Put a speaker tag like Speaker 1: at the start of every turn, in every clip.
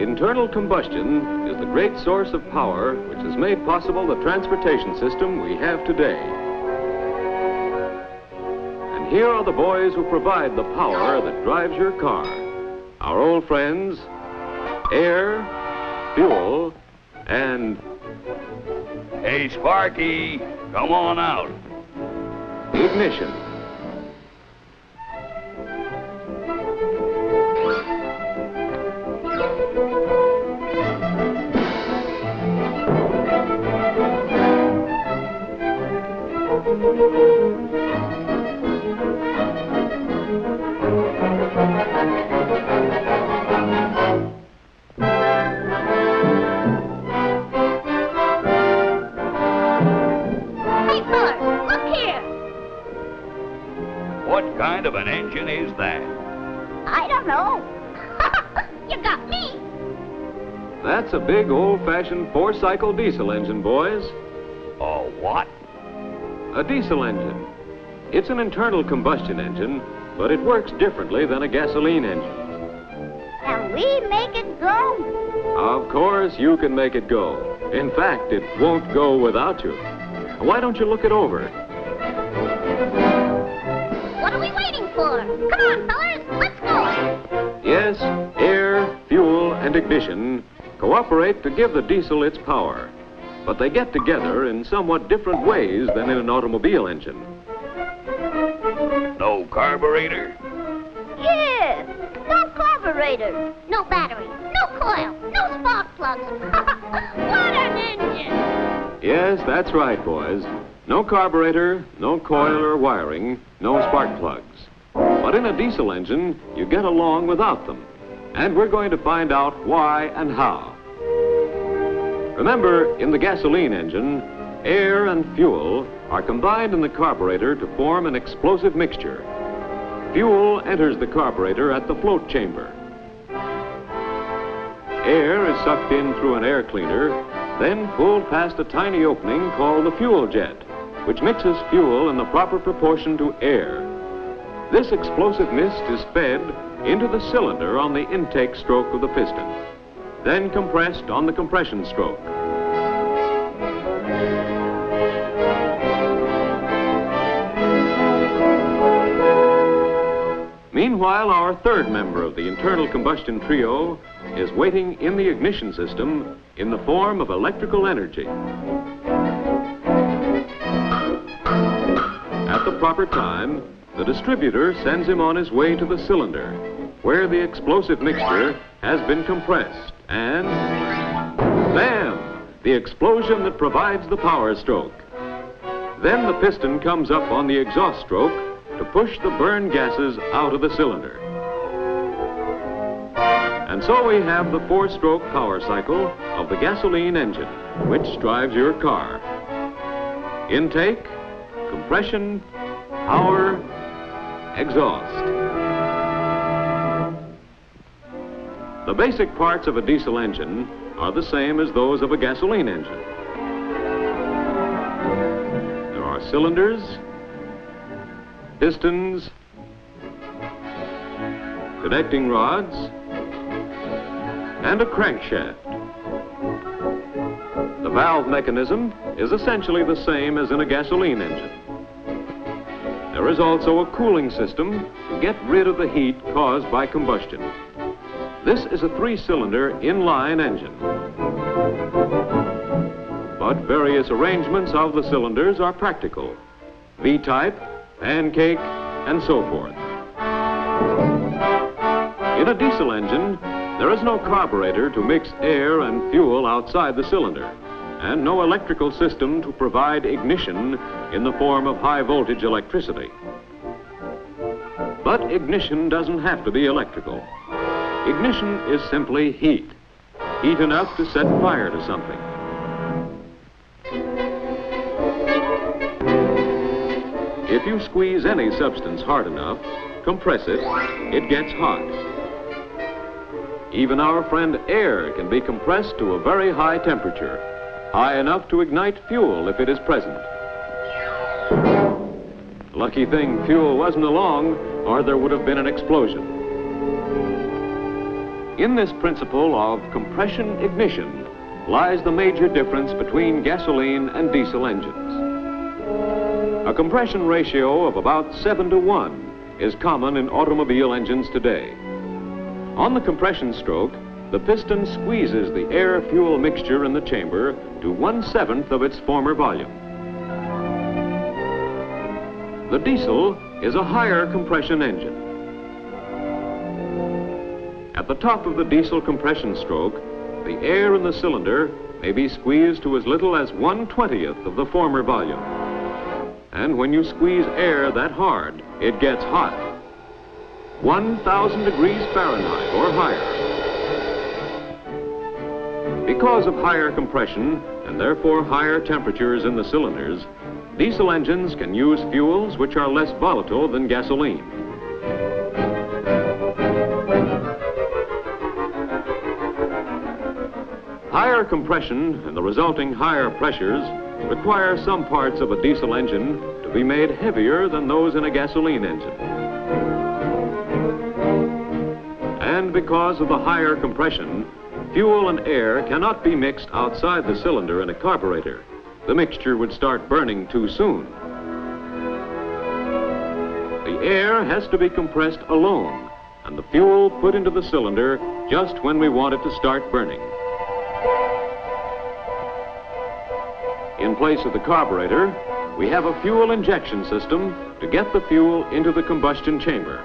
Speaker 1: Internal combustion is the great source of power which has made possible the transportation system we have today. And here are the boys who provide the power that drives your car. Our old friends, air, fuel, and...
Speaker 2: Hey, Sparky, come on out.
Speaker 1: ignition.
Speaker 2: What kind of an engine is that?
Speaker 3: I don't know. You got me.
Speaker 1: That's a big old-fashioned four-cycle diesel engine, boys.
Speaker 2: A what?
Speaker 1: A diesel engine. It's an internal combustion engine, but it works differently than a gasoline engine.
Speaker 3: Can we make it go?
Speaker 1: Of course, you can make it go. In fact, it won't go without you. Why don't you look it over?
Speaker 3: What are we waiting for? Come on, fellas, let's go.
Speaker 1: Yes, air, fuel, and ignition cooperate to give the diesel its power. But they get together in somewhat different ways than in an automobile engine.
Speaker 2: No carburetor?
Speaker 3: Yes, no carburetor, no battery, no coil, no spark plugs. What an engine!
Speaker 1: Yes, that's right, boys. No carburetor, no coil or wiring, no spark plugs. But in a diesel engine, you get along without them. And we're going to find out why and how. Remember, in the gasoline engine, air and fuel are combined in the carburetor to form an explosive mixture. Fuel enters the carburetor at the float chamber. Air is sucked in through an air cleaner, then pulled past a tiny opening called the fuel jet, which mixes fuel in the proper proportion to air. This explosive mist is fed into the cylinder on the intake stroke of the piston, then compressed on the compression stroke. Meanwhile, our third member of the internal combustion trio is waiting in the ignition system in the form of electrical energy. At the proper time, the distributor sends him on his way to the cylinder, where the explosive mixture has been compressed, and bam! The explosion that provides the power stroke. Then the piston comes up on the exhaust stroke to push the burned gases out of the cylinder. And so we have the four-stroke power cycle of the gasoline engine, which drives your car. Intake, compression, power, exhaust. The basic parts of a diesel engine are the same as those of a gasoline engine. There are cylinders, pistons, connecting rods, and a crankshaft. The valve mechanism is essentially the same as in a gasoline engine. There is also a cooling system to get rid of the heat caused by combustion. This is a three-cylinder inline engine. But various arrangements of the cylinders are practical. V-type, pancake, and so forth. In a diesel engine, there is no carburetor to mix air and fuel outside the cylinder, and no electrical system to provide ignition in the form of high-voltage electricity. But ignition doesn't have to be electrical. Ignition is simply heat. Heat enough to set fire to something. If you squeeze any substance hard enough, compress it, it gets hot. Even our friend air can be compressed to a very high temperature, high enough to ignite fuel if it is present. Lucky thing fuel wasn't along, or there would have been an explosion. In this principle of compression ignition lies the major difference between gasoline and diesel engines. A compression ratio of about 7:1 is common in automobile engines today. On the compression stroke, the piston squeezes the air-fuel mixture in the chamber to 1/7 of its former volume. The diesel is a higher compression engine. At the top of the diesel compression stroke, the air in the cylinder may be squeezed to as little as 1/20th of the former volume. And when you squeeze air that hard, it gets hot. 1,000 degrees Fahrenheit or higher. Because of higher compression and therefore higher temperatures in the cylinders, diesel engines can use fuels which are less volatile than gasoline. Higher compression and the resulting higher pressures require some parts of a diesel engine to be made heavier than those in a gasoline engine. And because of the higher compression, fuel and air cannot be mixed outside the cylinder in a carburetor. The mixture would start burning too soon. The air has to be compressed alone, and the fuel put into the cylinder just when we want it to start burning. In place of the carburetor, we have a fuel injection system to get the fuel into the combustion chamber.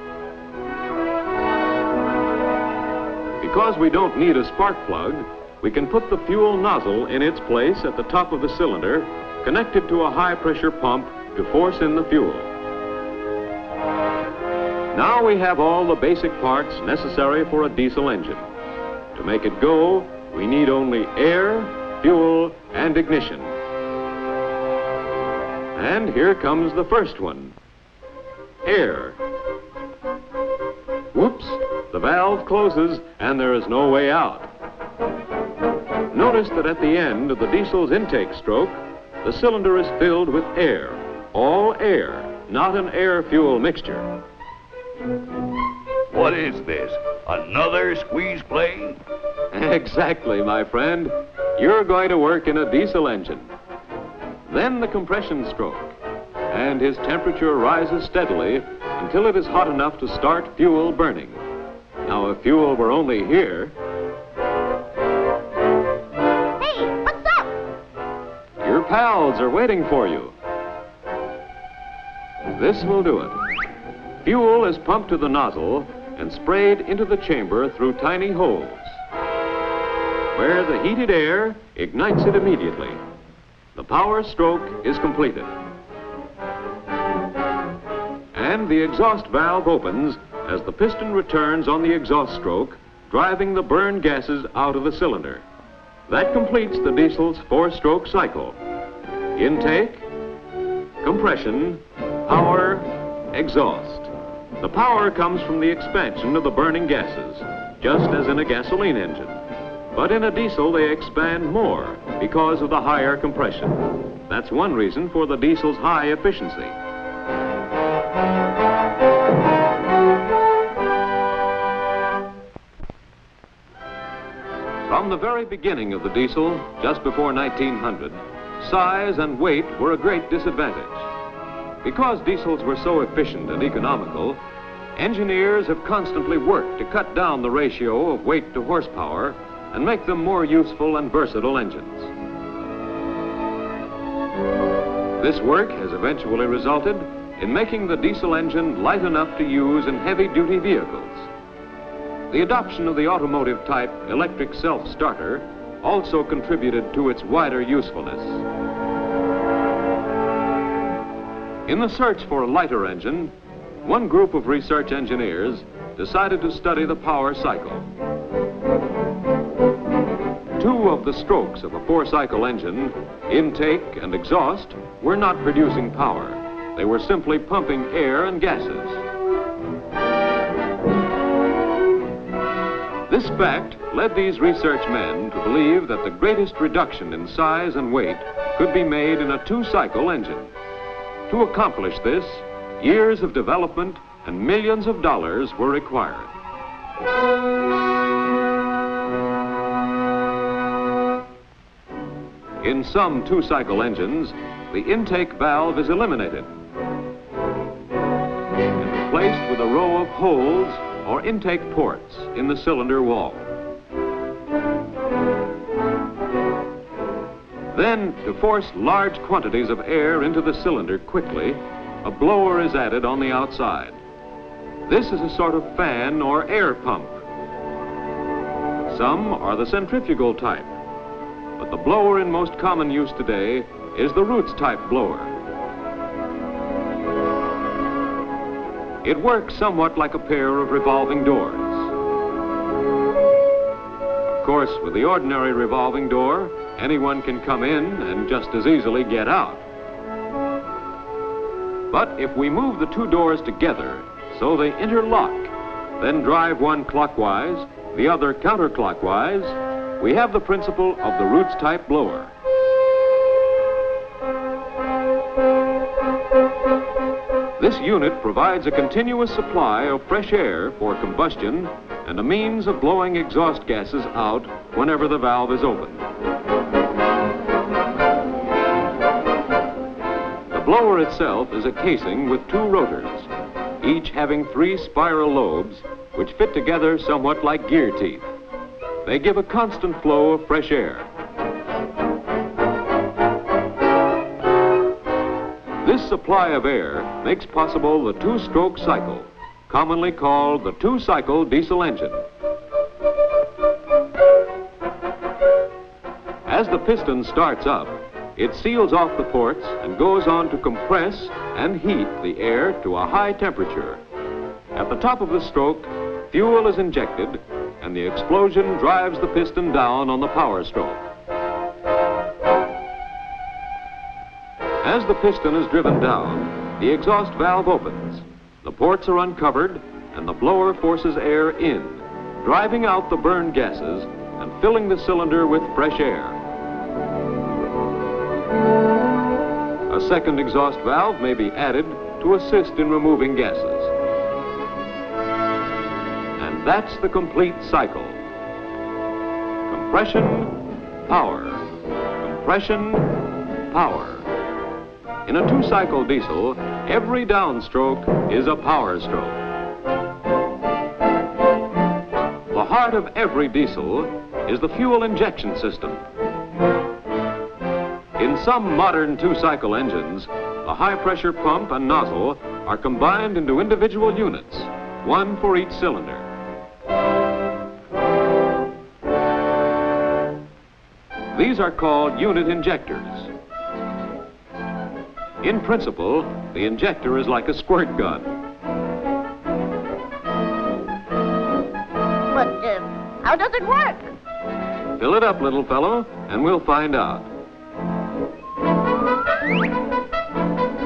Speaker 1: Because we don't need a spark plug, we can put the fuel nozzle in its place at the top of the cylinder, connected to a high-pressure pump to force in the fuel. Now we have all the basic parts necessary for a diesel engine. To make it go, we need only air, fuel, and ignition. And here comes the first one, air. Whoops, the valve closes and there is no way out. Notice that at the end of the diesel's intake stroke, the cylinder is filled with air, all air, not an air-fuel mixture.
Speaker 2: What is this? Another squeeze plane?
Speaker 1: Exactly, my friend. You're going to work in a diesel engine. Then the compression stroke, and his temperature rises steadily until it is hot enough to start fuel burning. Now, if fuel were only here...
Speaker 3: Hey, what's up?
Speaker 1: Your pals are waiting for you. This will do it. Fuel is pumped to the nozzle and sprayed into the chamber through tiny holes, where the heated air ignites it immediately. The power stroke is completed. And the exhaust valve opens as the piston returns on the exhaust stroke, driving the burned gases out of the cylinder. That completes the diesel's four-stroke cycle. Intake, compression, power, exhaust. The power comes from the expansion of the burning gases, just as in a gasoline engine. But in a diesel, they expand more because of the higher compression. That's one reason for the diesel's high efficiency. From the very beginning of the diesel, just before 1900, size and weight were a great disadvantage. Because diesels were so efficient and economical, engineers have constantly worked to cut down the ratio of weight to horsepower and make them more useful and versatile engines. This work has eventually resulted in making the diesel engine light enough to use in heavy-duty vehicles. The adoption of the automotive-type electric self-starter also contributed to its wider usefulness. In the search for a lighter engine, one group of research engineers decided to study the power cycle. Two of the strokes of a four-cycle engine, intake and exhaust, were not producing power. They were simply pumping air and gases. This fact led these research men to believe that the greatest reduction in size and weight could be made in a two-cycle engine. To accomplish this, years of development and millions of dollars were required. In some two-cycle engines, the intake valve is eliminated and replaced with a row of holes or intake ports in the cylinder wall. Then, to force large quantities of air into the cylinder quickly, a blower is added on the outside. This is a sort of fan or air pump. Some are the centrifugal type, but the blower in most common use today is the Roots type blower. It works somewhat like a pair of revolving doors. Of course, with the ordinary revolving door, anyone can come in and just as easily get out. But if we move the two doors together so they interlock, then drive one clockwise, the other counterclockwise, we have the principle of the Roots type blower. This unit provides a continuous supply of fresh air for combustion and a means of blowing exhaust gases out whenever the valve is open. The blower itself is a casing with two rotors, each having 3 spiral lobes which fit together somewhat like gear teeth. They give a constant flow of fresh air. This supply of air makes possible the two-stroke cycle, commonly called the two-cycle diesel engine. As the piston starts up, it seals off the ports and goes on to compress and heat the air to a high temperature. At the top of the stroke, fuel is injected and the explosion drives the piston down on the power stroke. As the piston is driven down, the exhaust valve opens. The ports are uncovered and the blower forces air in, driving out the burned gases and filling the cylinder with fresh air. A second exhaust valve may be added to assist in removing gases. And that's the complete cycle. Compression, power. Compression, power. In a two-cycle diesel, every downstroke is a power stroke. The heart of every diesel is the fuel injection system. In some modern two-cycle engines, the high-pressure pump and nozzle are combined into individual units, one for each cylinder. These are called unit injectors. In principle, the injector is like a squirt gun.
Speaker 3: But how does it work?
Speaker 1: Fill it up, little fellow, and we'll find out.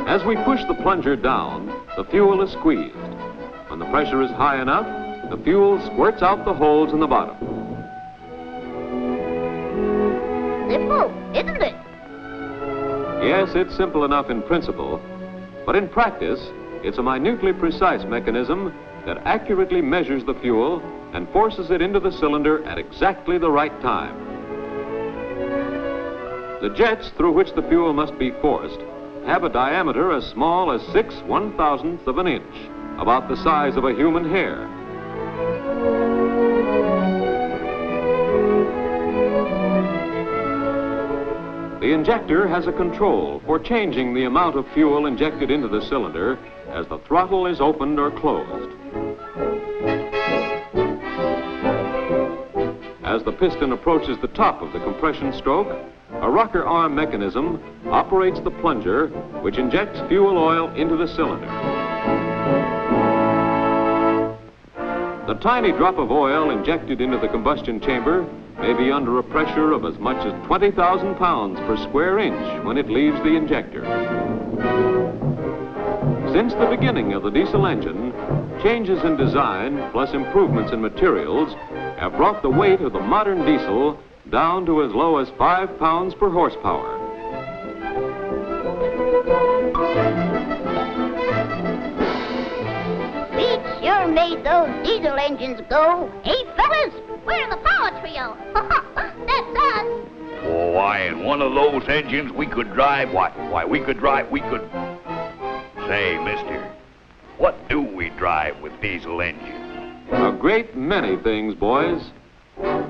Speaker 1: As we push the plunger down, the fuel is squeezed. When the pressure is high enough, the fuel squirts out the holes in the bottom.
Speaker 3: Simple, isn't it?
Speaker 1: Yes, it's simple enough in principle, but in practice, it's a minutely precise mechanism that accurately measures the fuel and forces it into the cylinder at exactly the right time. The jets through which the fuel must be forced have a diameter as small as 6/1000th of an inch, about the size of a human hair. The injector has a control for changing the amount of fuel injected into the cylinder as the throttle is opened or closed. As the piston approaches the top of the compression stroke, a rocker arm mechanism operates the plunger, which injects fuel oil into the cylinder. The tiny drop of oil injected into the combustion chamber may be under a pressure of as much as 20,000 pounds per square inch when it leaves the injector. Since the beginning of the diesel engine, changes in design plus improvements in materials have brought the weight of the modern diesel down to as low as 5 pounds per horsepower.
Speaker 3: We sure made those diesel engines go. Hey, fellas, we're the power trio. That's us.
Speaker 2: Oh, why, in one of those engines we could drive, we could... Say, mister, what do we drive with diesel engines?
Speaker 1: A great many things, boys. The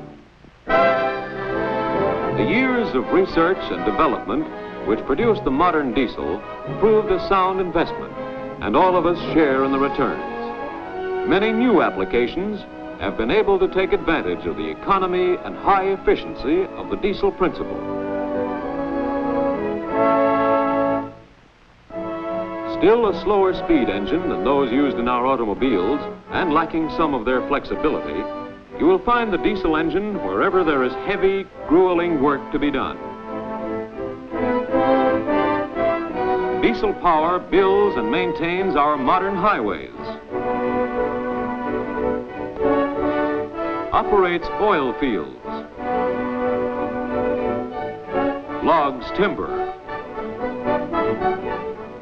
Speaker 1: years of research and development which produced the modern diesel proved a sound investment, and all of us share in the returns. Many new applications have been able to take advantage of the economy and high efficiency of the diesel principle. Still a slower speed engine than those used in our automobiles, and lacking some of their flexibility, you will find the diesel engine wherever there is heavy, grueling work to be done. Diesel power builds and maintains our modern highways, operates oil fields, logs timber,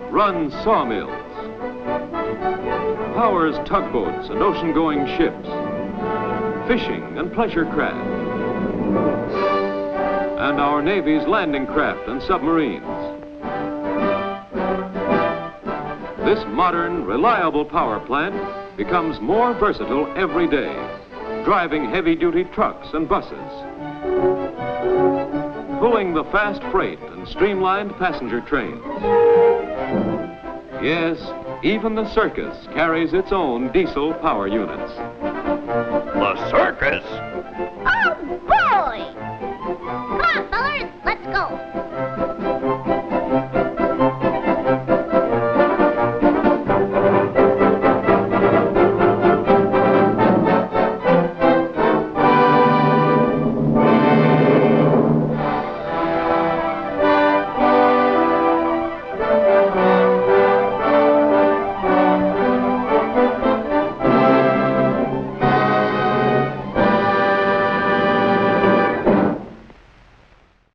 Speaker 1: runs sawmills, powers tugboats and ocean-going ships, fishing and pleasure craft, and our Navy's landing craft and submarines. This modern, reliable power plant becomes more versatile every day, driving heavy-duty trucks and buses, pulling the fast freight and streamlined passenger trains. Yes, even the circus carries its own diesel power units.
Speaker 2: The